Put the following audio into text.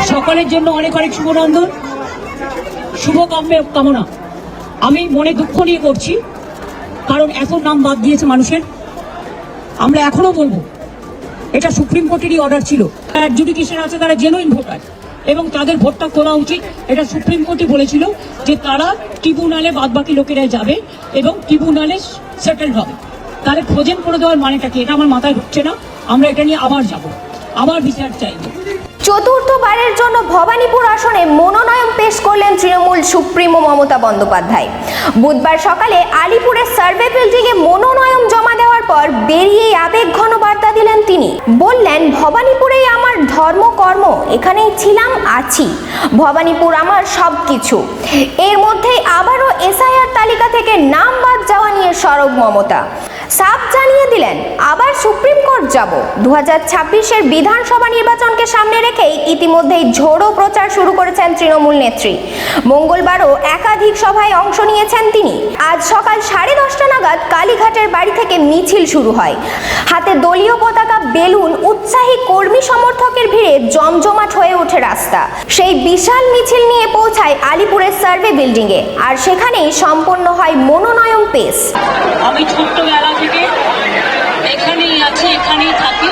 সকলের জন্য অনেক অনেক শুভনন্দন, শুভ কামনা। আমি মনে দুঃখ নিয়ে করছি, কারণ এত নাম বাদ দিয়েছে মানুষের। আমরা এখনো বলবো এটা সুপ্রিম কোর্টেরই অর্ডার ছিল। অ্যাডজুডিকেশন আছে, তারা জেনুইন ভোটার এবং তাদের ভোটটা তোলা উচিত। এটা সুপ্রিম কোর্টই বলেছিল যে তারা ট্রিব্যুনালে বাদবাকি লোকেরা যাবে এবং ট্রিব্যুনালে সেটেল হবে। তাহলে ফ্রোজেন করে দেওয়ার মানেটা কি, এটা আমার মাথায় ঢুকছে না। আমরা এটা নিয়ে আবার যাব, আবার বিচার চাইব। চতুর্থবারের জন্য ভবানীপুর আসনে মনোনয়ন পেশ করলেন তৃণমূল সুপ্রিমো মমতা বন্দ্যোপাধ্যায়। বুধবার সকালে আলিপুরের সার্ভে বিল্ডিংয়ে মনোনয়ন জমা দেওয়ার পর বেরিয়েই আবেগঘন বার্তা দিলেন তিনি। বললেন, ভবানীপুরেই আমার ধর্ম কর্ম, এখানেই ছিলাম আছি, ভবানীপুর আমার সবকিছু। এর মধ্যেই আবারও এসআইআর তালিকা থেকে নাম বাদ যাওয়া নিয়ে সরব মমতা। সাফ জানিয়ে দিলেন, আবার সুপ্রিম কোর্ট যাব। 2026-এর বিধানসভা নির্বাচনকে সামনে রেখেই ইতিমধ্যেই ঝোড়ো প্রচার শুরু করেছেন তৃণমূল নেত্রী। মঙ্গলবারও একাধিক সভায় অংশ নিয়েছেন তিনি। আজ সকাল 10:30 নাগাদ কালীঘাটের বাড়ি থেকে মিছিল শুরু হয়। হাতে দলীয় পতাকা, বেলুন, উৎসাহী কর্মী সমর্থকের ভিড়ে জমজমাট হয়ে ওঠে রাস্তা। সেই বিশাল মিছিল নিয়ে পৌঁছায় আলিপুরের সার্ভে বিল্ডিংয়ে, আর সেখানেই সম্পন্ন হয় মনোনয়ন পেশ। আমি ছোট্টবেলা থেকে এখানেই আছি, এখানেই থাকি,